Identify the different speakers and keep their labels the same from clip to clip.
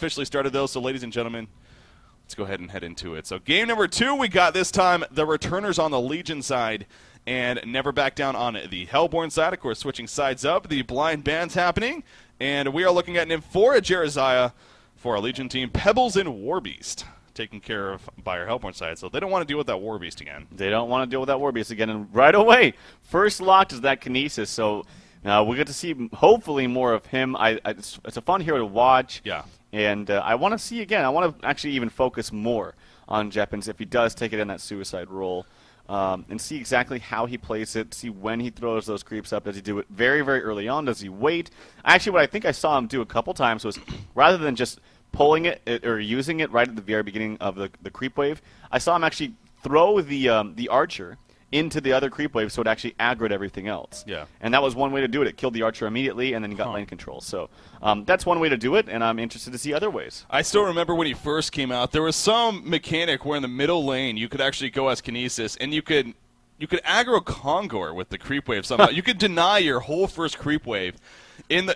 Speaker 1: officially started, though, so ladies and gentlemen, let's go ahead and head into it. So game number 2, we got this time the returners on the Legion side and Never Back Down on the Hellborn side. Of course, switching sides up, the blind band's happening, and we are looking at Nymphora Jerizaya for our Legion team, Pebbles and Warbeast, taken care of by our Hellborn side. So they don't want to deal with that Warbeast again.
Speaker 2: They don't want to deal with that Warbeast again, and right away, first locked is that Kinesis, so we'll get to see hopefully more of him. It's a fun hero to watch.
Speaker 1: Yeah.
Speaker 2: And I want to see again. I want to actually even focus more on Jeppins if he does take it in that suicide role, and see exactly how he plays it. See when he throws those creeps up. Does he do it very, very early on? Does he wait? Actually, what I think I saw him do a couple times was rather than just pulling it or using it right at the very beginning of the creep wave, I saw him actually throw the archer into the other creep wave so it actually aggroed everything else.
Speaker 1: Yeah.
Speaker 2: And that was one way to do it. It killed the archer immediately, and then he got lane control. So that's one way to do it, and I'm interested to see other ways.
Speaker 1: I still remember when he first came out, there was some mechanic where in the middle lane you could actually go as Kinesis, and you could aggro Congor with the creep wave somehow. You could deny your whole first creep wave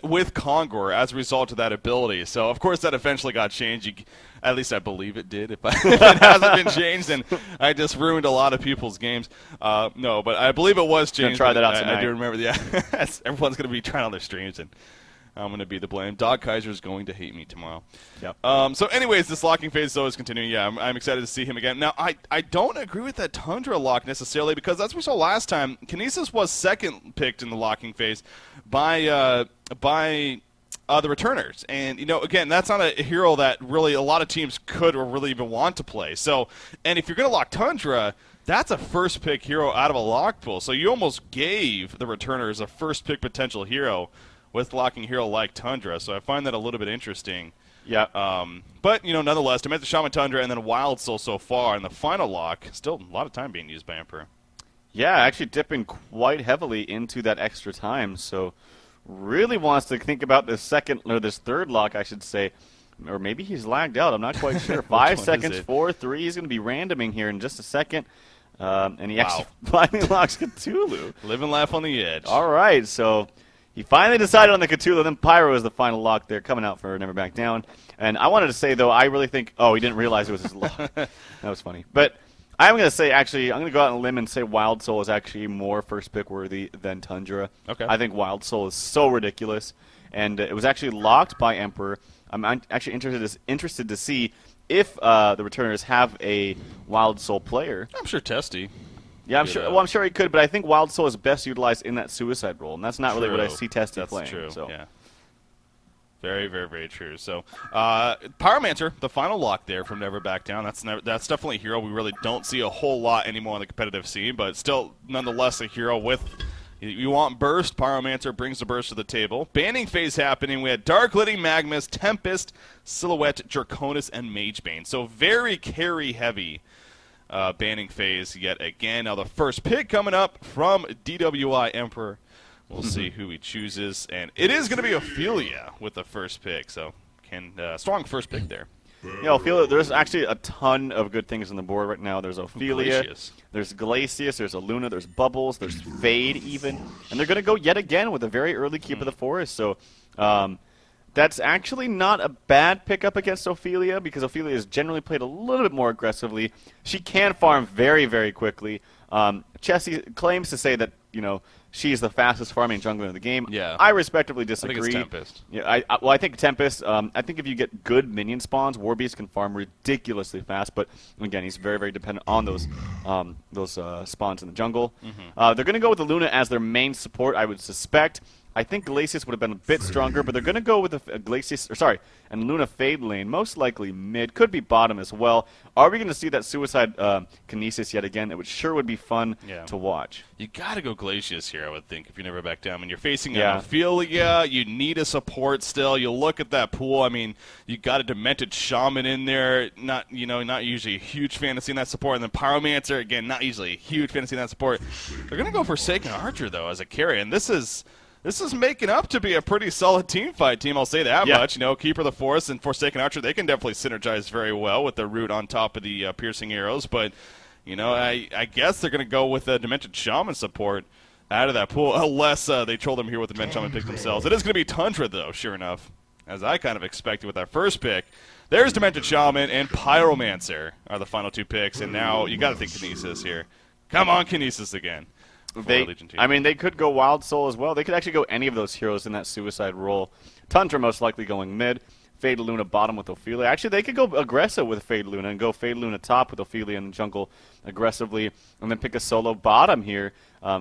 Speaker 1: with Congor as a result of that ability. So, of course, that eventually got changed. At least I believe it did. If it hasn't been changed, then I just ruined a lot of people's games. No, but I believe it was changed.
Speaker 2: Try that out tonight.
Speaker 1: I do remember. Yeah, everyone's going to be trying on their streams, and I'm going to be the blame. Dog Kaiser is going to hate me tomorrow.
Speaker 2: Yep.
Speaker 1: So, anyways, this locking phase, though, is continuing. Yeah, I'm excited to see him again. Now, I don't agree with that Tundra lock necessarily because that's what we saw last time. Kinesis was second picked in the locking phase by the returners. And, again, that's not a hero that really a lot of teams could or really even want to play. So, and if you're going to lock Tundra, that's a first-pick hero out of a lock pool. So you almost gave the returners a first-pick potential hero with locking hero like Tundra. So I find that a little bit interesting.
Speaker 2: Yeah.
Speaker 1: But, nonetheless, Demented Shaman Tundra and then Wild Soul so far in the final lock, still a lot of time being used by Emperor.
Speaker 2: Yeah, actually dipping quite heavily into that extra time. So really wants to think about this third lock, I should say. Or maybe he's lagged out. I'm not quite sure. 5 seconds, 4, 3. He's going to be randoming here in just a second. And he actually finally locks Cthulhu.
Speaker 1: Live and laugh on the edge.
Speaker 2: All right, so he finally decided on the Cthulhu. Then Pyro is the final lock there, coming out for Never Back Down. And I wanted to say, though, I really think, he didn't realize it was his lock. That was funny. But I'm going to say, actually, I'm going to go out on a limb and say Wild Soul is actually more first-pick worthy than Tundra.
Speaker 1: Okay.
Speaker 2: I think Wild Soul is so ridiculous. And it was actually locked by Emperor. I'm actually interested to see if the returners have a Wild Soul player.
Speaker 1: I'm sure Testy.
Speaker 2: Yeah, I'm sure. Well, I'm sure he could, but I think Wild Soul is best utilized in that suicide role, and that's not really what I see Testy playing.
Speaker 1: That's true.
Speaker 2: So.
Speaker 1: Yeah. Very, very, very true. So, Pyromancer, the final lock there from Never Back Down. That's definitely a hero we really don't see a whole lot anymore on the competitive scene, but still, nonetheless, a hero with. You want burst, Pyromancer brings the burst to the table. Banning phase happening. We had Dark Liddy, Magmus, Tempest, Silhouette, Draconis, and Magebane. So very carry-heavy banning phase yet again. Now the first pick coming up from DWI Emperor. We'll see who he chooses. And it is going to be Ophelia with the first pick. So strong first pick there.
Speaker 2: Yeah, Ophelia, there's actually a ton of good things on the board right now. There's Ophelia,
Speaker 1: Glacius.
Speaker 2: There's Glacius, there's Aluna, there's Bubbles, there's Fade even. And they're going to go yet again with a very early Keep of the Forest. So that's actually not a bad pickup against Ophelia because Ophelia is generally played a little bit more aggressively. She can farm very, very quickly. Chessie claims to say that, she's the fastest farming jungler in the game.
Speaker 1: Yeah.
Speaker 2: I respectively disagree.
Speaker 1: I think it's Tempest.
Speaker 2: Yeah, I think Tempest. I think if you get good minion spawns, Warbeast can farm ridiculously fast. But again, he's very, very dependent on those spawns in the jungle. They're going to go with the Luna as their main support, I would suspect. I think Glacius would have been a bit stronger, but they're going to go with a Glacius, and Luna Fade lane, most likely mid, could be bottom as well. Are we going to see that Suicide Kinesis yet again? It sure would be fun to watch.
Speaker 1: You got to go Glacius here, I would think, if you Never Back Down. When you're facing an Ophelia, you need a support still. You look at that pool. I mean, you got a Demented Shaman in there. Not usually a huge fan of seeing that support. And then Pyromancer, again, not usually a huge fan of seeing that support. They're going to go Forsaken Archer, though, as a carry. And this is making up to be a pretty solid team fight team, I'll say that much. Keeper of the Forest and Forsaken Archer, they can definitely synergize very well with the root on top of the piercing arrows. But, I guess they're going to go with a Demented Shaman support out of that pool, unless they troll them here with the Demented Shaman pick themselves. It is going to be Tundra, though, sure enough. as I kind of expected with that first pick. There's Demented Shaman and Pyromancer are the final 2 picks, and now you got to think Kinesis here. Come on, Kinesis again.
Speaker 2: I mean, they could go Wild Soul as well. They could actually go any of those heroes in that Suicide role. Tundra most likely going mid. Fade Luna bottom with Ophelia. Actually, they could go aggressive with Fade Luna and go Fade Luna top with Ophelia in the jungle aggressively, and then pick a solo bottom here.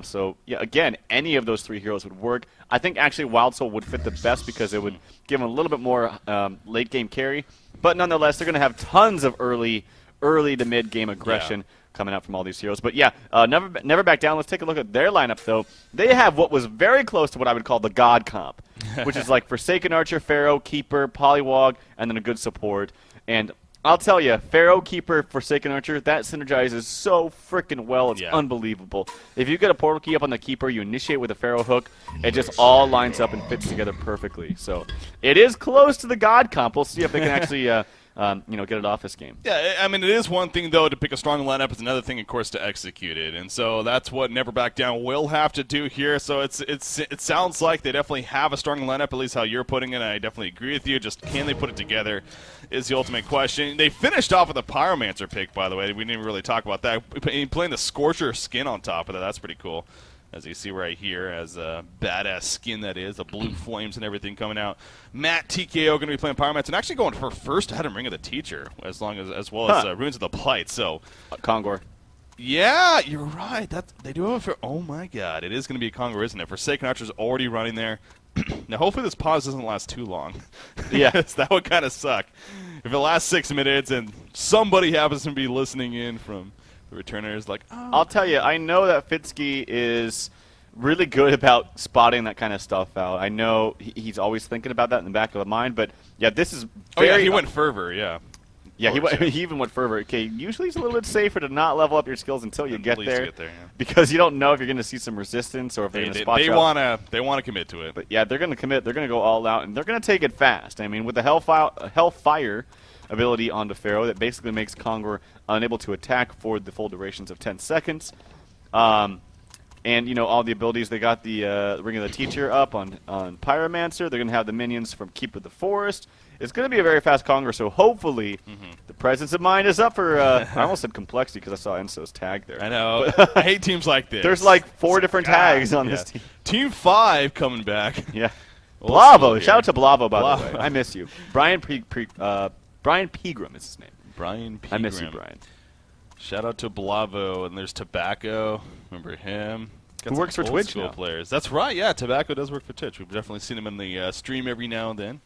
Speaker 2: So, yeah, again, any of those 3 heroes would work. I think actually Wild Soul would fit the best because it would give them a little bit more late game carry. But nonetheless, they're going to have tons of early to mid game aggression coming out from all these heroes. But yeah, never back down. Let's take a look at their lineup, though. They have what was very close to what I would call the God comp, which is like Forsaken Archer, Pharaoh, Keeper, Polywog, and then a good support. And I'll tell you, Pharaoh, Keeper, Forsaken Archer, that synergizes so freaking well. It's unbelievable. If you get a portal key up on the Keeper, you initiate with a Pharaoh hook, it just all lines up and fits together perfectly. So it is close to the God comp. We'll see if they can actually get it off this game.
Speaker 1: Yeah, I mean, it is one thing, though, to pick a strong lineup. It's another thing, of course, to execute it. And so that's what Never Back Down will have to do here. So it sounds like they definitely have a strong lineup, at least how you're putting it. And I definitely agree with you. Just can they put it together is the ultimate question. They finished off with a Pyromancer pick, by the way. We didn't really talk about that. Playing the Scorcher skin on top of that, that's pretty cool. As you see right here, as a badass skin that is, the blue flames and everything coming out. Matt TKO going to be playing Pyromancer and actually going for first Adam Ring of the Teacher, as well as Runes of the Plight. So,
Speaker 2: Congor.
Speaker 1: Yeah, you're right. They do have a oh my god, it is going to be a Congor, isn't it? Forsaken Archer's already running there. Now, hopefully this pause doesn't last too long.
Speaker 2: Yeah.
Speaker 1: That would kind of suck. If it lasts 6 minutes and somebody happens to be listening in from the returners, like, oh.
Speaker 2: I'll tell you, I know that Fitsky is really good about spotting that kind of stuff out. I know he's always thinking about that in the back of the mind, but yeah, this is very...
Speaker 1: Oh, yeah, he went Fervor, yeah.
Speaker 2: Yeah, he even went Fervor. Okay, usually it's a little bit safer to not level up your skills until you get there, because you don't know if you're going to see some resistance or if they're going to spot you out.
Speaker 1: They want to commit to it.
Speaker 2: But yeah, they're going to commit. They're going to go all out, and they're going to take it fast. I mean, with the Hellfire ability onto Pharaoh, that basically makes Congor unable to attack for the full durations of 10 seconds. And, you know, all the abilities, they got the Ring of the Teacher up on Pyromancer. They're going to have the minions from Keep of the Forest. It's going to be a very fast Congor, so hopefully the presence of mind is up for, I almost said complexity because I saw Enso's tag there.
Speaker 1: I know. I hate teams like this.
Speaker 2: There's like 4 different tags on this team.
Speaker 1: Team 5 coming back.
Speaker 2: Yeah. Blavo. Shout out to Blavo, by the way. I miss you. Brian Pegram is his name.
Speaker 1: Brian Pegram.
Speaker 2: I miss you, Brian.
Speaker 1: Shout out to Blavo, and there's Tobacco. Remember him?
Speaker 2: Who works for Twitch now.
Speaker 1: Players. That's right, yeah. Tobacco does work for Twitch. We've definitely seen him in the stream every now and then.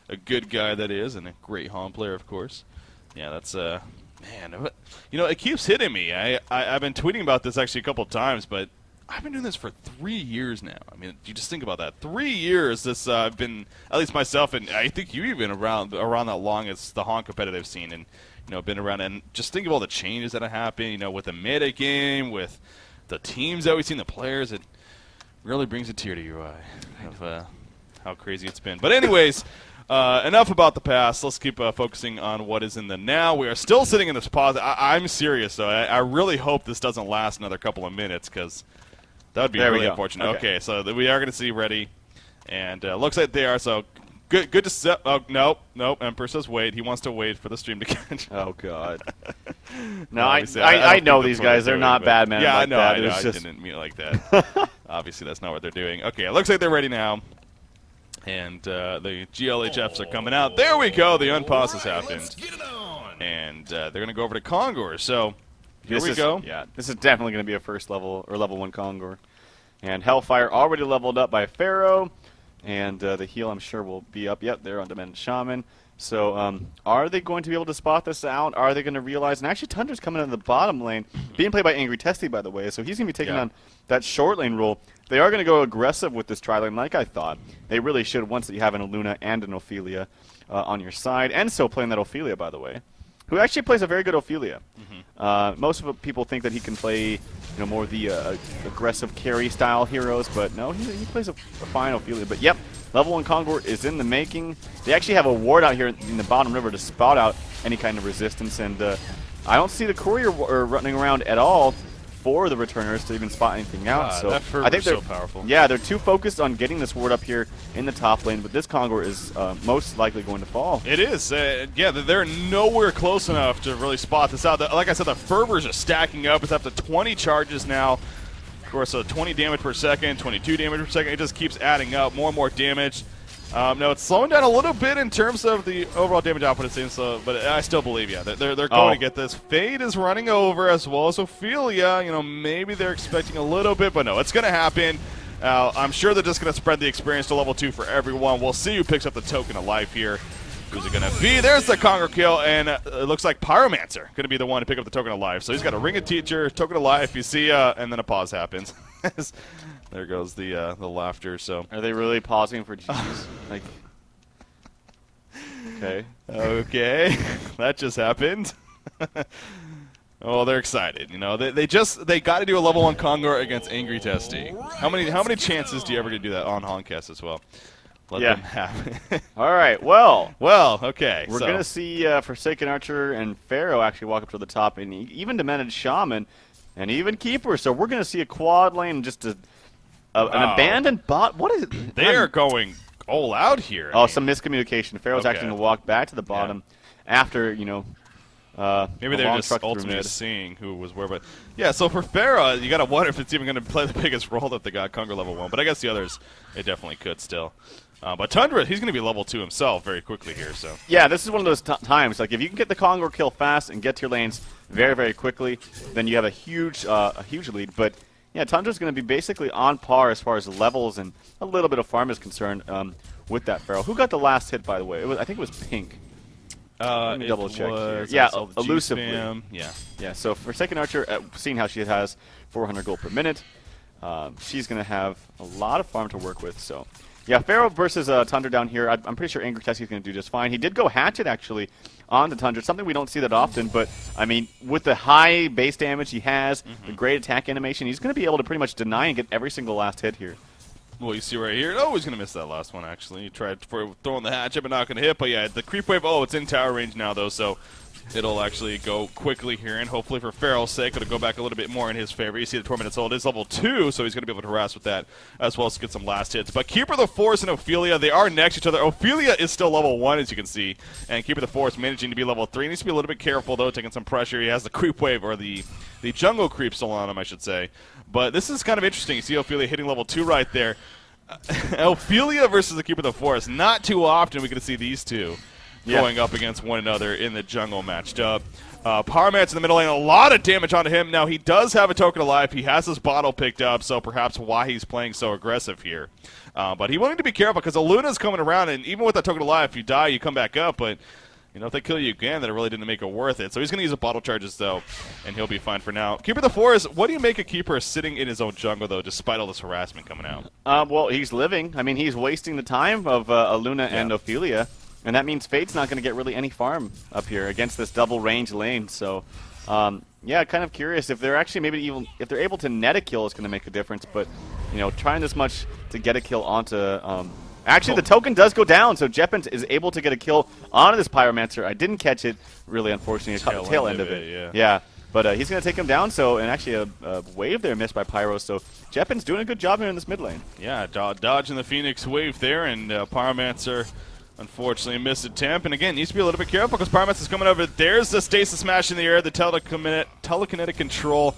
Speaker 1: A good guy that is, and a great Hom player, of course. Yeah, that's, man, you know, it keeps hitting me. I've been tweeting about this actually a couple of times, but I've been doing this for 3 years now. I mean, you just think about that. 3 years this I've been, at least myself, and I think you even around that long as the Hon competitive scene, and, you know, been around, and just think of all the changes that have happened, you know, with the meta game, with the teams that we've seen, the players, it really brings a tear to your eye of how crazy it's been. But anyways, enough about the past. Let's keep focusing on what is in the now. We are still sitting in this pause. I'm serious, though. I really hope this doesn't last another couple of minutes, because that would be really unfortunate. Okay, so we are going to see ready, and looks like they are. So good to set. Oh, nope. Emperor says wait. He wants to wait for the stream to catch.
Speaker 2: Oh God. No, I know these guys. They're not bad, man.
Speaker 1: Yeah,
Speaker 2: like
Speaker 1: I know. I didn't mean it like that. Obviously, that's not what they're doing. Okay, it looks like they're ready now. And the GLHFs are coming out. There we go. The unpause has happened. And they're going to go over to Congor. So here we go.
Speaker 2: Yeah, this is definitely going to be a first level or level 1 Congor. And Hellfire already leveled up by Pharaoh. And the heal, I'm sure, will be up. Yep, they're on Demented Shaman. So are they going to be able to spot this out? Are they going to realize? And actually, Tundra's coming in the bottom lane, being played by Angry Testy, by the way. So he's going to be taking on that short lane role. They are going to go aggressive with this tri-lane like I thought. They really should once you have an Luna and an Ophelia on your side. Enso playing that Ophelia, by the way, who actually plays a very good Ophelia. Most of people think that he can play, you know, more of the aggressive carry style heroes, but no, he plays a fine Ophelia. But yep, level 1 Congor is in the making. They actually have a ward out here in the bottom river to spot out any kind of resistance, and I don't see the courier running around at all. for the returners to even spot anything out. So
Speaker 1: that
Speaker 2: I think they're
Speaker 1: so powerful.
Speaker 2: Yeah, they're too focused on getting this ward up here in the top lane, but this Congor is most likely going to fall.
Speaker 1: It is. Yeah, they're nowhere close enough to really spot this out. Like I said, the fervors are stacking up. It's up to 20 charges now. Of course, 20 damage per second, 22 damage per second. It just keeps adding up. More and more damage. No, it's slowing down a little bit in terms of the overall damage output, it seems, so, but I still believe, yeah, they're going to get this. Fade is running over as well as Ophelia. You know, maybe they're expecting a little bit, but no, it's going to happen. I'm sure they're just going to spread the experience to level 2 for everyone. We'll see who picks up the token of life here. Who's it going to be? There's the Congor kill, and it looks like Pyromancer going to be the one to pick up the token of life. So he's got a Ring of Teacher, token of life. You see, and then a pause happens. There goes the laughter. So
Speaker 2: are they really pausing for GGs? Like,
Speaker 1: okay, that just happened. Oh, they're excited. You know, they got to do a level 1 Congor against Angry Testy. How many chances do you ever get to do that on Honcast as well? Let them have it.
Speaker 2: All right. Well,
Speaker 1: okay.
Speaker 2: We're gonna see Forsaken Archer and Pharaoh actually walk up to the top, and even Demented Shaman, and even Keeper. So we're gonna see a quad lane, just an abandoned bot. What is it?
Speaker 1: They are going all out here.
Speaker 2: Oh, some miscommunication. Pharaoh's actually gonna walk back to the bottom after, you know.
Speaker 1: Maybe they're just ultimately seeing who was where, but yeah. So for Farah, you gotta wonder if it's even gonna play the biggest role that they got Congor level 1. But I guess the others, it definitely could still. But Tundra, he's gonna be level 2 himself very quickly here. So
Speaker 2: yeah, this is one of those times. Like if you can get the Congor kill fast and get to your lanes very, very quickly, then you have a huge lead. But yeah, Tundra's gonna be basically on par as far as levels and a little bit of farm is concerned with that Pharaoh. Who got the last hit, by the way? I think it was Pink. Let me double check here. Yeah, elusively. Yeah. So for Forsaken Archer, seeing how she has 400 gold per minute, she's going to have a lot of farm to work with. So yeah, Pharaoh versus Tundra down here. I'm pretty sure Angry Tessie's going to do just fine. He did go Hatchet actually on the Tundra, something we don't see that often. But I mean, with the high base damage he has, the great attack animation, he's going to be able to pretty much deny and get every single last hit here.
Speaker 1: Well, you see right here. Oh, he's going to miss that last one, actually. He tried for throwing the hatchet, but not going to hit. But yeah, the creep wave, it's in tower range now, though, so it'll actually go quickly here. And hopefully for Pharaoh's sake, it'll go back a little bit more in his favor. You see the Tormented Soul is level 2, so he's going to be able to harass with that, as well as get some last hits. But Keeper the Force and Ophelia, they are next to each other. Ophelia is still level 1, as you can see. And Keeper the Force managing to be level 3. He needs to be a little bit careful, though, taking some pressure. He has the creep wave, or the jungle creep still on him, I should say. But this is kind of interesting. You see Ophelia hitting level 2 right there. Ophelia versus the Keeper of the Forest. Not too often we get to see these two going up against one another in the jungle matched up. Pyromancer in the middle lane, a lot of damage onto him. Now he does have a token of life. He has his bottle picked up, so perhaps why he's playing so aggressive here. But he wanted to be careful because Aluna's coming around, and even with that token of life, you die, you come back up, but you know, if they kill you again, then it really didn't make it worth it. So he's going to use the bottle charges, though, and he'll be fine for now. Keeper of the Forest, what do you make of Keeper sitting in his own jungle, though, despite all this harassment coming out?
Speaker 2: Well, he's living. I mean, he's wasting the time of Aluna and Ophelia, and that means Fate's not going to get really any farm up here against this double range lane. So, yeah, kind of curious if they're actually maybe even if they're able to net a kill, it's going to make a difference. But you know, trying this much to get a kill onto. Actually, the token does go down, so Jeppins is able to get a kill onto this Pyromancer. I didn't catch it, really, unfortunately. I caught the tail end of it. Yeah. But he's going to take him down, so, and actually a wave there missed by Pyro, so Jeppins doing a good job here in this mid lane.
Speaker 1: Yeah, dodging the Phoenix wave there, and Pyromancer, unfortunately, missed a temp. And again, needs to be a little bit careful because Pyromancer's coming over. There's the Stasis Smash in the air, the telekinetic control.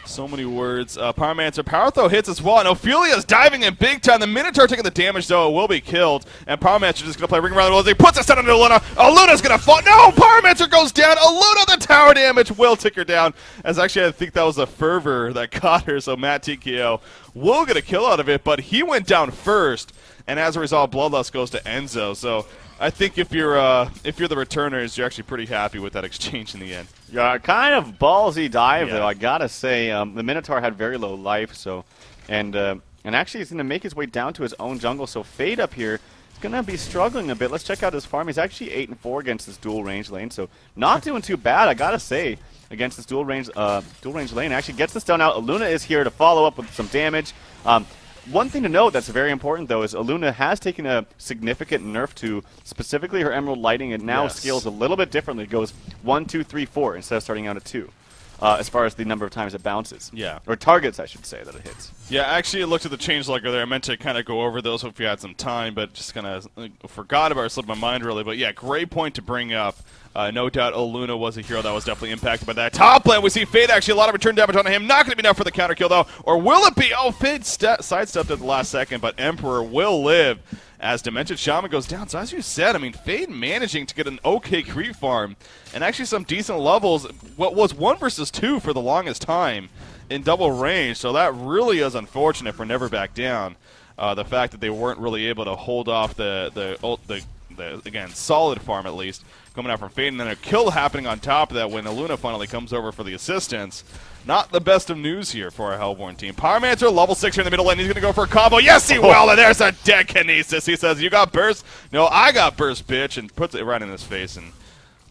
Speaker 1: So many words. Pyromancer, Power Throw hits as well, and Ophelia's diving in big time. The Minotaur taking the damage, though, will be killed. And Pyromancer just going to play Ring Around the World. He puts us down under Aluna. Aluna's going to fall. No! Pyromancer goes down. Aluna, the tower damage will tick her down. As actually, I think that was the Fervor that caught her, so Matt TKO will get a kill out of it, but he went down first. And as a result, Bloodlust goes to Enzo. So I think if you're the returners, you're actually pretty happy with that exchange in the end.
Speaker 2: Yeah, kind of ballsy dive though, I gotta say. The Minotaur had very low life, so and actually he's gonna make his way down to his own jungle. So Fade up here is gonna be struggling a bit. Let's check out his farm. He's actually 8-4 against this dual range lane, so not doing too bad, I gotta say, against this dual range lane. Actually gets this done out. Aluna is here to follow up with some damage. One thing to note that's very important, though, is Aluna has taken a significant nerf to specifically her Emerald Lighting. It now scales a little bit differently. It goes 1, 2, 3, 4 instead of starting out at 2. as far as the number of times it bounces.
Speaker 1: Yeah.
Speaker 2: Or targets, I should say, that it hits.
Speaker 1: Yeah, actually, I looked at the changelogger there. I meant to kind of go over those if we had some time, but just kind of forgot about it, slipped my mind really. But yeah, great point to bring up. No doubt Oluna was a hero that was definitely impacted by that. Top lane, we see Fade actually a lot of return damage on him. Not going to be enough for the counter kill, though. Or will it be? Oh, Fade sidestepped at the last second, but Emperor will live as Demented Shaman goes down. So as you said, I mean, Fade managing to get an okay creep farm and actually some decent levels. What was 1 versus 2 for the longest time in double range, so that really is unfortunate for Never Back Down. The fact that they weren't really able to hold off the again, solid farm at least, coming out from Fade, and then a kill happening on top of that when Oluna finally comes over for the assistance. Not the best of news here for our Hellborn team. Pyromancer, level 6 here in the middle lane. He's going to go for a combo. Yes, he will, and there's a dead Kinesis. He says, you got burst? No, I got burst, bitch, and puts it right in his face, and,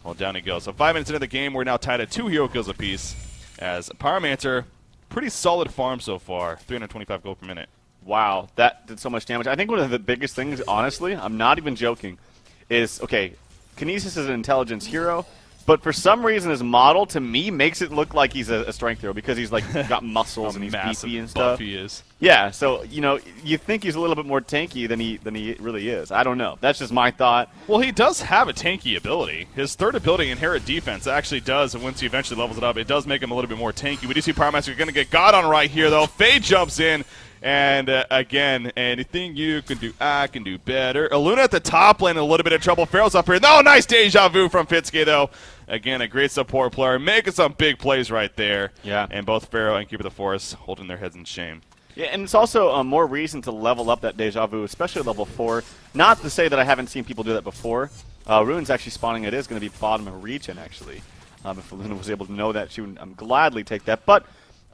Speaker 1: well, down he goes. So 5 minutes into the game, we're now tied at 2 hero kills apiece, as Pyromancer, pretty solid farm so far, 325 gold per minute.
Speaker 2: Wow, that did so much damage. I think one of the biggest things, honestly, I'm not even joking, is, okay, Kinesis is an intelligence hero, but for some reason his model, to me, makes it look like he's a strength hero because he's, like, got muscles and he's beefy and stuff.
Speaker 1: He is.
Speaker 2: Yeah, so, you know, you think he's a little bit more tanky than he really is. I don't know. That's just my thought.
Speaker 1: Well, he does have a tanky ability. His third ability, Inherit Defense, actually does, and once he eventually levels it up, it does make him a little bit more tanky. We do see Pyromancer going to get God on right here, though. Fade jumps in. And, again, anything you can do, I can do better. Oluna at the top lane in a little bit of trouble. Pharaoh's up here. No, nice deja vu from Fitsuke, though. Again, a great support player, making some big plays right there.
Speaker 2: Yeah.
Speaker 1: And both Pharaoh and Keeper of the Forest holding their heads in shame.
Speaker 2: Yeah, and it's also more reason to level up that deja vu, especially level 4. Not to say that I haven't seen people do that before. Rune's actually spawning. It is going to be bottom of region, actually. If Oluna was able to know that, she would gladly take that. But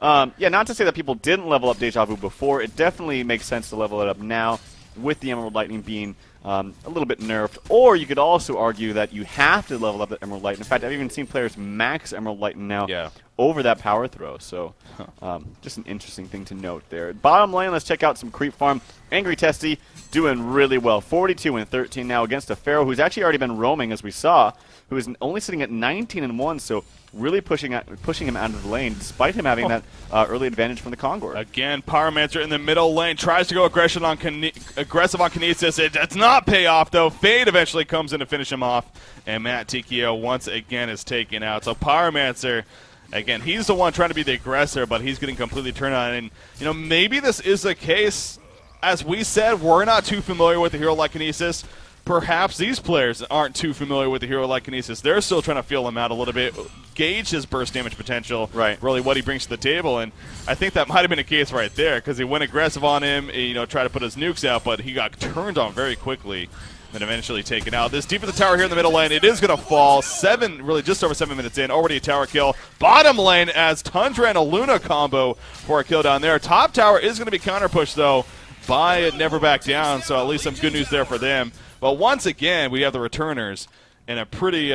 Speaker 2: yeah, not to say that people didn't level up Deja Vu before. It definitely makes sense to level it up now with the Emerald Lightning being a little bit nerfed. Or you could also argue that you have to level up the Emerald Lightning. In fact, I've even seen players max Emerald Lightning now over that power throw. So just an interesting thing to note there. Bottom lane, let's check out some creep farm. Angry Testy doing really well. 42 and 13 now against a Pharaoh who's actually already been roaming, as we saw, who is only sitting at 19 and 1. So really pushing him out of the lane, despite him having that early advantage from the Congor.
Speaker 1: Again, Pyromancer in the middle lane tries to go aggressive on Kinesis. It does not pay off, though. Fade eventually comes in to finish him off, and Matt Tikio once again is taken out. So Pyromancer, again, he's the one trying to be the aggressor, but he's getting completely turned on. And, you know, maybe this is the case. As we said, we're not too familiar with a hero like Kinesis. Perhaps these players aren't too familiar with a hero like Kinesis. They're still trying to feel him out a little bit, gauge his burst damage potential, really what he brings to the table. And I think that might have been a case right there because he went aggressive on him, you know, tried to put his nukes out, but he got turned on very quickly and eventually taken out. This deep of the tower here in the middle lane, it is going to fall. Just over 7 minutes in, already a tower kill. Bottom lane as Tundra and Oluna combo for a kill down there. Top tower is going to be counter pushed, though, by Never Back Down, so at least some good news there for them. But once again, we have the returners in a pretty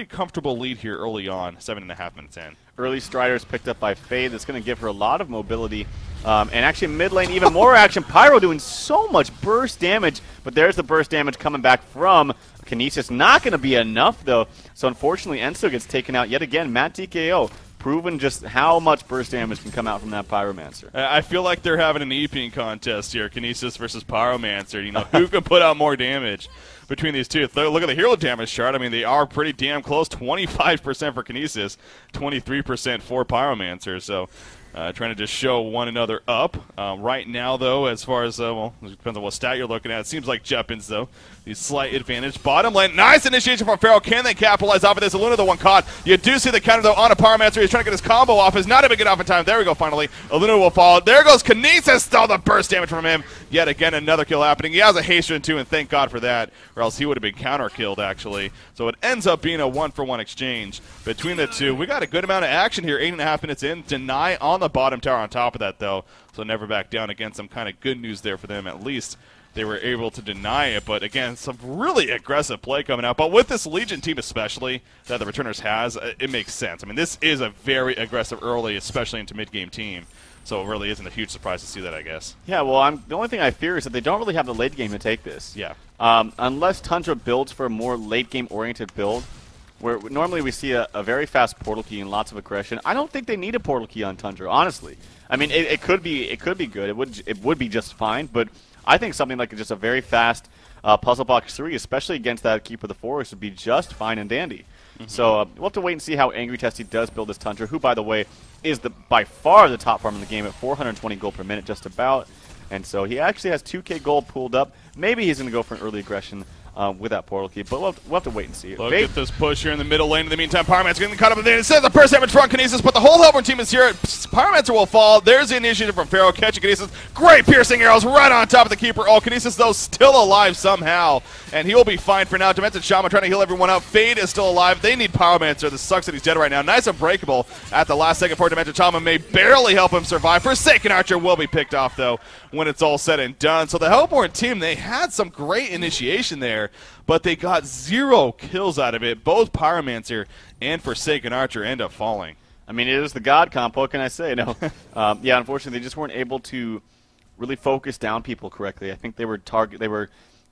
Speaker 1: comfortable lead here early on, 7.5 minutes in.
Speaker 2: Early Striders picked up by Fade. That's going to give her a lot of mobility. And actually mid lane, even more action. Pyro doing so much burst damage, but there's the burst damage coming back from Kinesis. Not going to be enough, though. So unfortunately, Enzo gets taken out yet again. Matt TKO proven just how much burst damage can come out from that Pyromancer.
Speaker 1: I feel like they're having an EPing contest here, Kinesis versus Pyromancer. You know, who can put out more damage between these two? Look at the hero damage chart. I mean, they are pretty damn close. 25% for Kinesis, 23% for Pyromancer. So trying to just show one another up. Right now, though, as far as, well, it depends on what stat you're looking at. It seems like Jeppins, though, the slight advantage. Bottom lane, nice initiation from Pharaoh. Can they capitalize off of this? Oluna the one caught. You do see the counter, though, on a Pyromancer. He's trying to get his combo off. Is not able to get off in time. There we go, finally. Oluna will fall. There goes Kinesis. Still the burst damage from him. Yet again, another kill happening. He has a haste rune, too, and thank God for that, or else he would have been counter-killed, actually. So it ends up being a one-for-one exchange between the two. We got a good amount of action here, 8.5 minutes in. Deny on the bottom tower on top of that, though, so Never Back Down. Again, some kind of good news there for them. At least they were able to deny it, but again, some really aggressive play coming out. But with this Legion team especially that the Returners has, it makes sense. I mean, this is a very aggressive early, especially into mid-game team, so it really isn't a huge surprise to see that, I guess.
Speaker 2: Yeah, well, the only thing I fear is that they don't really have the late game to take this.
Speaker 1: Yeah.
Speaker 2: Unless Tundra builds for a more late game oriented build, where normally we see a very fast portal key and lots of aggression. I don't think they need a portal key on Tundra, honestly. I mean, it could be good. It would be just fine, but I think something like just a very fast Puzzle Box 3, especially against that Keeper of the Forest, would be just fine and dandy. So we'll have to wait and see how Angry Testy does build this Tundra, who, by the way, is by far the top farm in the game at 420 gold per minute, just about. And so he actually has 2k gold pooled up. Maybe he's going to go for an early aggression with that portal key, but we'll have to wait and see.
Speaker 1: Look at this push here in the middle lane. In the meantime, Pyromancer getting caught up in there. Instead of the burst damage from Kinesis, but the whole Hellborn team is here. Pyromancer will fall. There's the initiative from Pharaoh, catching Kinesis. Great piercing arrows right on top of the Keeper. Oh, Kinesis, though, still alive somehow, and he will be fine for now. Demented Shaman trying to heal everyone out. Fade is still alive. They need Pyromancer. This sucks that he's dead right now. Nice unbreakable at the last second for Demented Shaman. May barely help him survive. Forsaken Archer will be picked off, though, when it's all said and done. So the Hellborn team, they had some great initiation there, but they got 0 kills out of it. Both Pyromancer and Forsaken Archer end up falling.
Speaker 2: I mean, it is the God comp. What can I say? No, yeah. Unfortunately, they just weren't able to really focus down people correctly. I think they were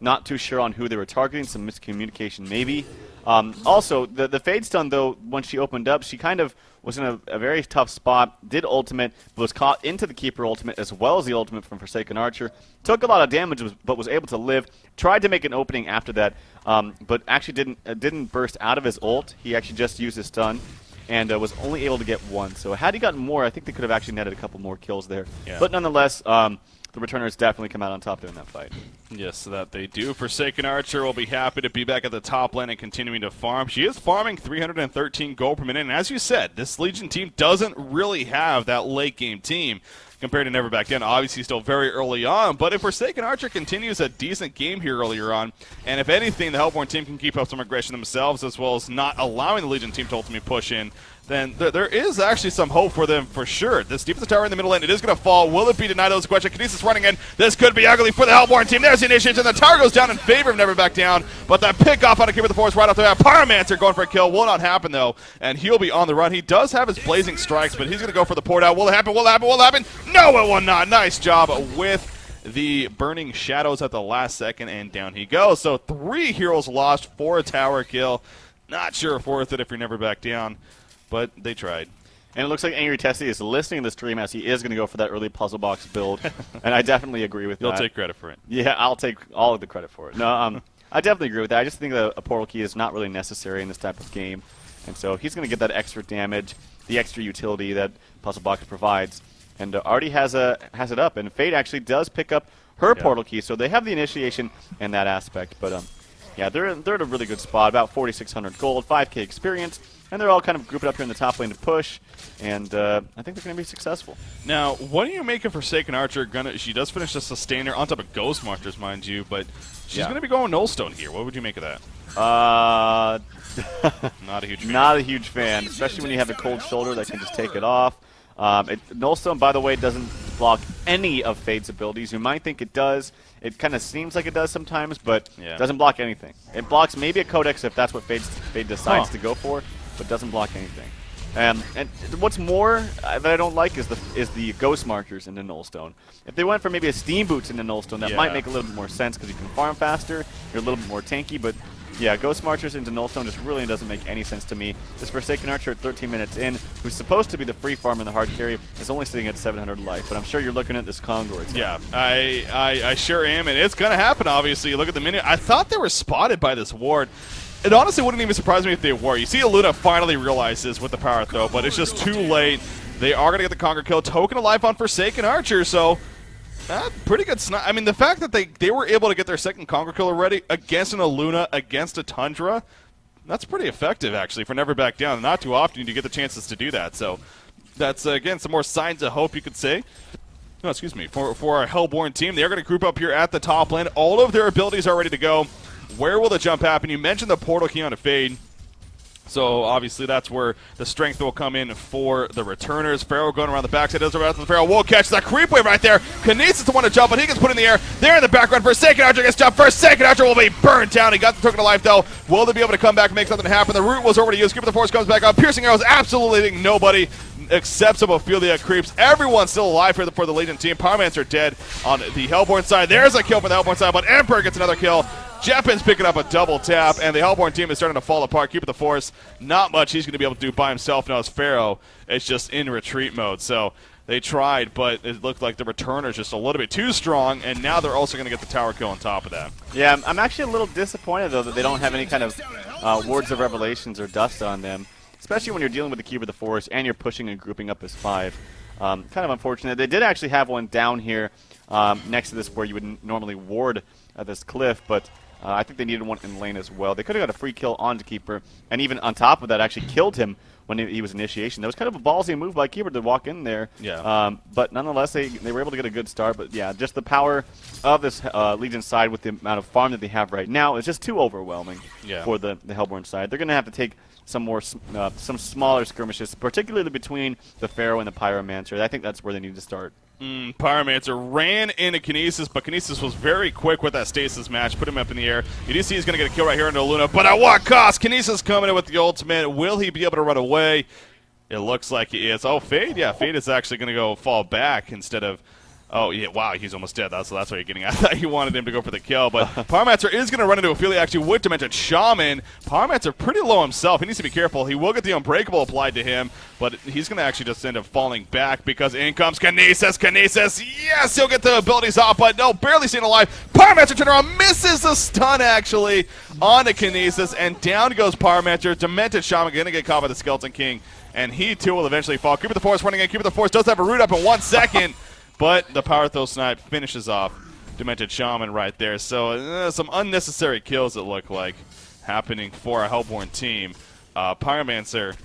Speaker 2: not too sure on who they were targeting. Some miscommunication, maybe. Also, the Fade stun, though, once she opened up, she kind of was in a very tough spot. Did ultimate, but was caught into the Keeper ultimate as well as the ultimate from Forsaken Archer. Took a lot of damage, but was able to live. Tried to make an opening after that, but actually didn't burst out of his ult. He actually just used his stun, and was only able to get 1. So had he gotten more, I think they could have actually netted a couple more kills there. Yeah. But nonetheless, the returners definitely come out on top during that fight.
Speaker 1: Yes, that they do. Forsaken Archer will be happy to be back at the top lane and continuing to farm. She is farming 313 gold per minute, and as you said, this Legion team doesn't really have that late-game team compared to Never Back Down. Obviously still very early on, but if Forsaken Archer continues a decent game here earlier on, and if anything, the Hellborn team can keep up some aggression themselves as well as not allowing the Legion team to ultimately push in, then there is actually some hope for them for sure. This defensive tower in the middle lane, it is going to fall. Will it be denied? Those question. Kinesis running in. This could be ugly for the Hellborn team. There's the initiation. The tower goes down in favor of Never Back Down, but the pick off on a Keeper of the Forest right off the bat. Pyromancer going for a kill. Will not happen, though, and he'll be on the run. He does have his blazing strikes, but he's going to go for the port out. Will it happen? Will it happen? Will it happen? No, it will not. Nice job with the burning shadows at the last second, and down he goes. So 3 heroes lost for a tower kill. Not sure if worth it if you're Never Back Down, but they tried.
Speaker 2: And it looks like Angry Testy is listening to the stream as he is going to go for that early puzzle box build, and I definitely agree with that.
Speaker 1: You'll take credit for it.
Speaker 2: Yeah, I'll take all of the credit for it. No, I definitely agree with that. I just think that a portal key is not really necessary in this type of game, and so he's going to get that extra damage, the extra utility that puzzle box provides, and already has it up. And Fate actually does pick up her portal key, so they have the initiation in that aspect. But yeah, they're at a really good spot, about 4,600 gold, 5k experience. And they're all kind of grouped up here in the top lane to push, and I think they're going to be successful.
Speaker 1: Now, what do you make of Forsaken Archer? She does finish the Sustainer on top of Ghost Marchers, mind you, but she's going to be going Nullstone here. What would you make of that? Not a huge fan.
Speaker 2: Not a huge fan, especially when you have a cold shoulder that can just take it off. Nullstone, by the way, doesn't block any of Fade's abilities. You might think it does. It kind of seems like it does sometimes, but it doesn't block anything. It blocks maybe a Codex if that's what Fade decides to go for, but doesn't block anything. And what's more that I don't like is the Ghost Marchers into Nullstone. If they went for maybe a Steam Boots into Nullstone, that might make a little bit more sense because you can farm faster, you're a little bit more tanky, but yeah, Ghost Marchers into Nullstone just really doesn't make any sense to me. This Forsaken Archer at 13 minutes in, who's supposed to be the free farm in the hard carry, is only sitting at 700 life, but I'm sure you're looking at this Congor.
Speaker 1: Yeah, I sure am, and it's going to happen, obviously. Look at the minion. I thought they were spotted by this ward. It honestly wouldn't even surprise me if they were. You see Luna finally realizes with the power throw, but it's just too late. They are going to get the Congor kill. Token of life on Forsaken Archer, so pretty good snipe. I mean, the fact that they were able to get their second Congor kill already against an Aluna, against a Tundra, that's pretty effective, actually, for Never Back Down. Not too often do you get the chances to do that. So that's, again, some more signs of hope, you could say. No, excuse me. For our Hellborn team, they're going to group up here at the top lane. All of their abilities are ready to go. Where will the jump happen? You mentioned the portal key on a Fade. So, obviously, that's where the strength will come in for the returners. Pharaoh going around the backside. Does around the Pharaoh. Will catch that creep wave right there. Kinesis is the one to jump, but he gets put in the air. They're in the background. Forsaken Archer gets jumped. Forsaken Archer will be burned down. He got the token of life, though. Will they be able to come back and make something happen? The root was already used. Keeper of the Force comes back up. Piercing arrows absolutely hitting nobody except some Ophelia creeps. Everyone's still alive for the Legion team. Pyromancer dead on the Hellborn side. There's a kill for the Hellborn side, but Emperor gets another kill. Jeppin's picking up a double tap, and the Hellborn team is starting to fall apart. Keep it the force. Not much he's going to be able to do by himself now as Pharaoh is just in retreat mode. So they tried, but it looked like the returner's just a little bit too strong, and now they're also going to get the tower kill on top of that.
Speaker 2: Yeah, I'm actually a little disappointed, though, that they don't have any kind of Words of Revelations or dust on them, especially when you're dealing with the Keeper of the Forest and you're pushing and grouping up as 5. Kind of unfortunate. They did actually have one down here next to this where you would normally ward this cliff, but I think they needed one in lane as well. They could have got a free kill onto Keeper, and even on top of that, actually killed him when he was initiation. That was kind of a ballsy move by Keeper to walk in there.
Speaker 1: Yeah.
Speaker 2: But nonetheless, they were able to get a good start. But yeah, just the power of this Legion side with the amount of farm that they have right now is just too overwhelming for the Hellborn side. They're going to have to take some more, some smaller skirmishes, particularly between the Pharaoh and the Pyromancer. I think that's where they need to start.
Speaker 1: Pyromancer ran into Kinesis, but Kinesis was very quick with that stasis match, put him up in the air. You do see he's going to get a kill right here into Luna, but at what cost? Kinesis coming in with the ultimate. Will he be able to run away? It looks like he is. Oh, Fade? Yeah, Fade is actually going to go fall back instead of... Oh, yeah, wow, he's almost dead. That's what you're getting at. I thought you wanted him to go for the kill, but Pyromancer is going to run into Ophelia actually with Demented Shaman. Pyromancer pretty low himself. He needs to be careful. He will get the Unbreakable applied to him, but he's going to actually just end up falling back because in comes Kinesis. Kinesis, yes, he'll get the abilities off, but no, barely seen alive. Pyromancer turn around, misses the stun actually onto Kinesis, and down goes Pyromancer. Demented Shaman going to get caught by the Skeleton King, and he too will eventually fall. Keeper of the Forest running in. Keeper of the Forest does have a root up in 1 second. But the Power Throw Snipe finishes off Demented Shaman right there. So some unnecessary kills, it looked like, happening for a Hellborn team. Pyromancer,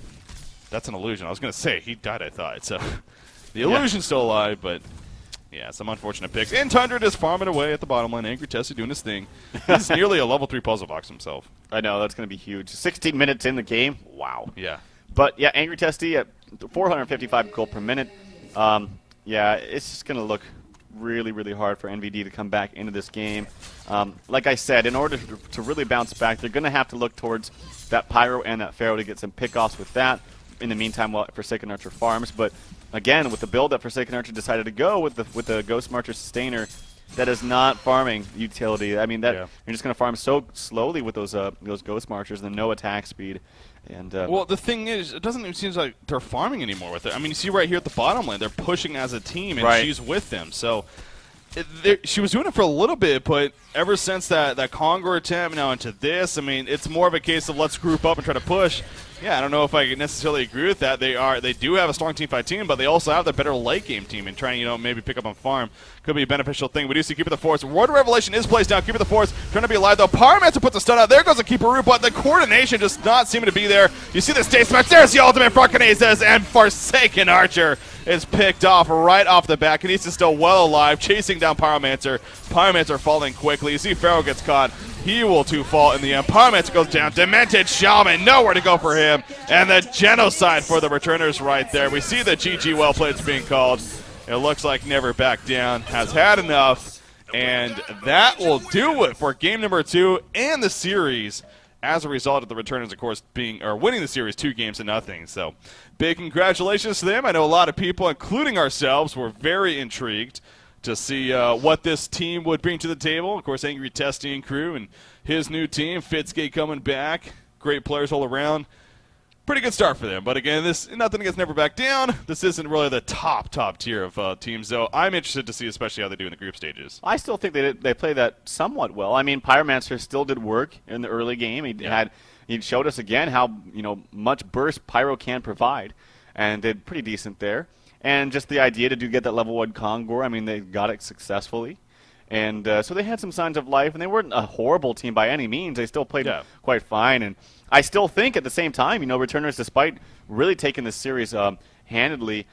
Speaker 1: that's an illusion. I was going to say, he died, I thought. So the illusion's still alive, but yeah, some unfortunate picks. And Tundra just farming away at the bottom lane. Angry Tessie doing his thing. He's nearly a level 3 puzzle box himself.
Speaker 2: I know, that's going to be huge. 16 minutes in the game. Wow.
Speaker 1: Yeah.
Speaker 2: But yeah, Angry Tessie at 455 gold per minute. Yeah, it's just going to look really, really hard for NvD to come back into this game. Like I said, in order to really bounce back, they're going to have to look towards that Pyro and that Pharaoh to get some pickoffs with that. In the meantime, while Forsaken Archer farms. But again, with the build that Forsaken Archer decided to go with the Ghost Marcher Sustainer, that is not farming utility. I mean, that you're just going to farm so slowly with those Ghost Marchers and no attack speed. And
Speaker 1: well, the thing is, it doesn't even seem like they're farming anymore with it. I mean, you see right here at the bottom lane, they're pushing as a team, and she's with them. So she was doing it for a little bit, but ever since that Congor attempt now into this, I mean, it's more of a case of let's group up and try to push. Yeah, I don't know if I necessarily agree with that. They do have a strong teamfight team, but they also have the better late game team, and trying maybe pick up on farm could be a beneficial thing. We do see Keeper of the Forest. Ward of Revelation is placed down. Keeper of the Forest trying to be alive though. Pyromancer puts a stun out. There goes the Keeper Root, but the coordination just not seeming to be there. You see the stage smash. There's the ultimate for Kinesis, and Forsaken Archer is picked off right off the bat. Kinesis still well alive, chasing down Pyromancer. Pyromancer falling quickly. You see Pharaoh gets caught. He will too fall in the end. Pyromancer goes down. Demented Shaman, nowhere to go for him. And the genocide for the returners right there. We see the GG well played being called. It looks like Never Back Down has had enough. And that will do it for game number 2 and the series. As a result of the returners, of course, winning the series 2-0. So big congratulations to them. I know a lot of people, including ourselves, were very intrigued to see what this team would bring to the table. Of course, Angry Testy and crew and his new team, Fitzgate coming back. Great players all around. Pretty good start for them. But again, nothing against Never Back Down. This isn't really the top tier of teams, though. I'm interested to see especially how they do in the group stages.
Speaker 2: I still think they play that somewhat well. I mean, Pyromancer still did work in the early game. He showed us again how much burst Pyro can provide, and did pretty decent there. And just the idea to get that level 1 Congor, I mean, they got it successfully. And so they had some signs of life, and they weren't a horrible team by any means. They still played quite fine. And I still think at the same time, returners, despite really taking this series handedly,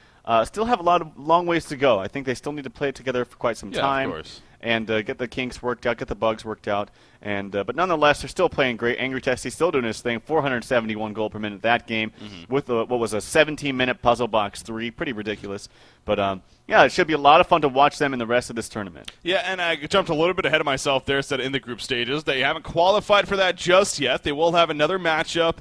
Speaker 2: still have a long ways to go. I think they still need to play it together for quite some time.
Speaker 1: Of course.
Speaker 2: And get the kinks worked out, get the bugs worked out. And but nonetheless, they're still playing great. Angry Testy still doing his thing. 471 gold per minute that game with what was a 17-minute puzzle box 3. Pretty ridiculous. But yeah, it should be a lot of fun to watch them in the rest of this tournament.
Speaker 1: Yeah, and I jumped a little bit ahead of myself there, said in the group stages. They haven't qualified for that just yet. They will have another matchup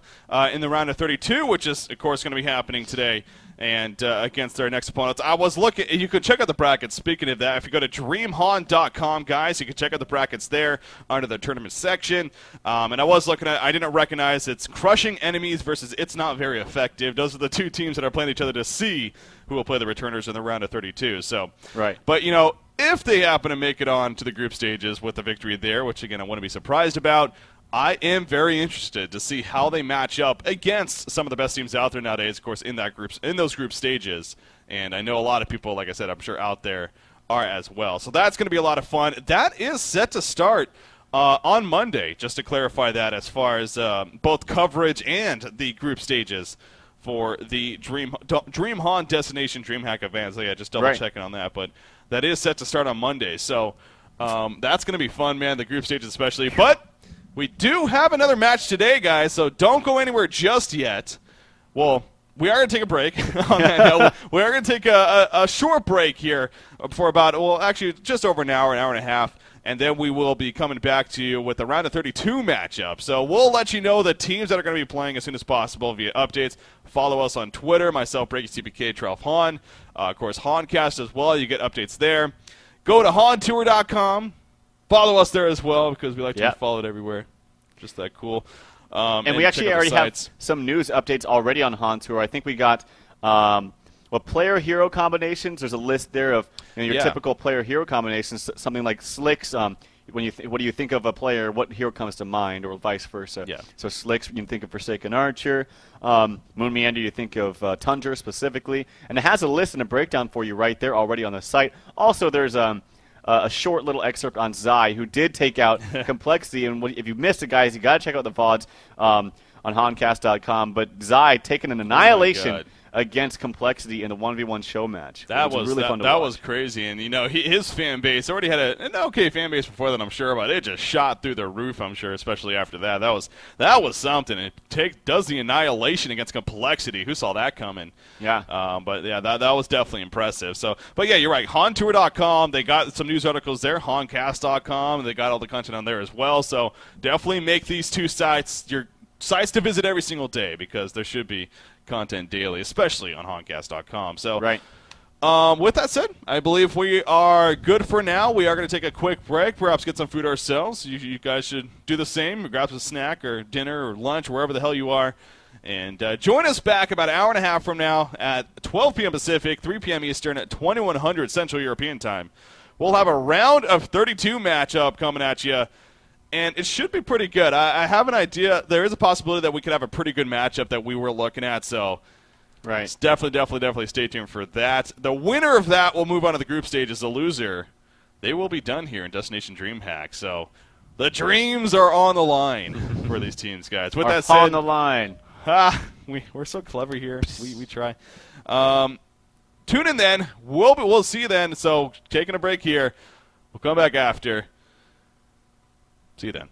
Speaker 1: in the round of 32, which is, of course, going to be happening today and against their next opponents. I was looking, you can check out the brackets. Speaking of that, if you go to dreamhon.com, guys, you can check out the brackets there under the tournament section. And I was looking at, I didn't recognize it's Crushing Enemies versus It's Not Very Effective. Those are the two teams that are playing each other to see who will play the returners in the round of 32. So,
Speaker 2: right.
Speaker 1: But, you know, if they happen to make it on to the group stages with a victory there, which, again, I wouldn't be surprised about, I am very interested to see how they match up against some of the best teams out there nowadays, of course, in those group stages. And I know a lot of people, like I said, I'm sure out there are as well. So that's going to be a lot of fun. That is set to start on Monday, just to clarify that as far as both coverage and the group stages for the DreamHack Destination DreamHack event. So yeah, just double checking on that. But that is set to start on Monday. So that's going to be fun, man, the group stages especially. But we do have another match today, guys, so don't go anywhere just yet. Well, we are going to take a break on that note. We are going to take a short break here for about, well, actually just over an hour and a half, and then we will be coming back to you with the round of 32 matchup. So we'll let you know the teams that are going to be playing as soon as possible via updates. Follow us on Twitter, myself, BreakyCPK, Trelf Hahn. Of course, Hahncast as well. You get updates there. Go to HahnTour.com. Follow us there as well because we like to be followed everywhere. Just that cool.
Speaker 2: And we actually already have some news updates already on Hahn Tour. I think we got player-hero combinations. There's a list there of your typical player-hero combinations, something like Slicks. When what do you think of a player, what hero comes to mind, or vice versa.
Speaker 1: Yeah.
Speaker 2: So Slicks, you can think of Forsaken Archer. Moon Meander, you think of Tundra specifically. And it has a list and a breakdown for you right there already on the site. Also, there's a short little excerpt on Zai, who did take out Complexity. And if you missed it, guys, you got to check out the VODs on Hahncast.com. But Zai taking an annihilation against Complexity in the 1v1 show match.
Speaker 1: That was
Speaker 2: really fun to
Speaker 1: that
Speaker 2: watch.
Speaker 1: was crazy. And, you know, his fan base already had an okay fan base before that, I'm sure, but it just shot through the roof, I'm sure, especially after that. That was something. It does the annihilation against Complexity. Who saw that coming?
Speaker 2: Yeah.
Speaker 1: But, yeah, that was definitely impressive. So, but, yeah, you're right. HahnTour.com, they got some news articles there. Hahncast.com, and they got all the content on there as well. So definitely make these two sites your sites to visit every single day because there should be content daily, especially on Hahncast.com. So, with that said, I believe we are good for now. We are going to take a quick break, perhaps get some food ourselves. You guys should do the same. Grab a snack or dinner or lunch, wherever the hell you are. And join us back about an hour and a half from now at 12 p.m. Pacific, 3 p.m. Eastern at 2100 Central European Time. We'll have a round of 32 matchup coming at you. And it should be pretty good. I have an idea. There is a possibility that we could have a pretty good matchup that we were looking at. So definitely stay tuned for that. The winner of that will move on to the group stages. The loser, they will be done here in Destination DreamHack. So the dreams are on the line for these teams, guys. With that said,
Speaker 2: on the line.
Speaker 1: We're so clever here. We try. Tune in then. We'll see you then. So taking a break here. We'll come back after. See you then.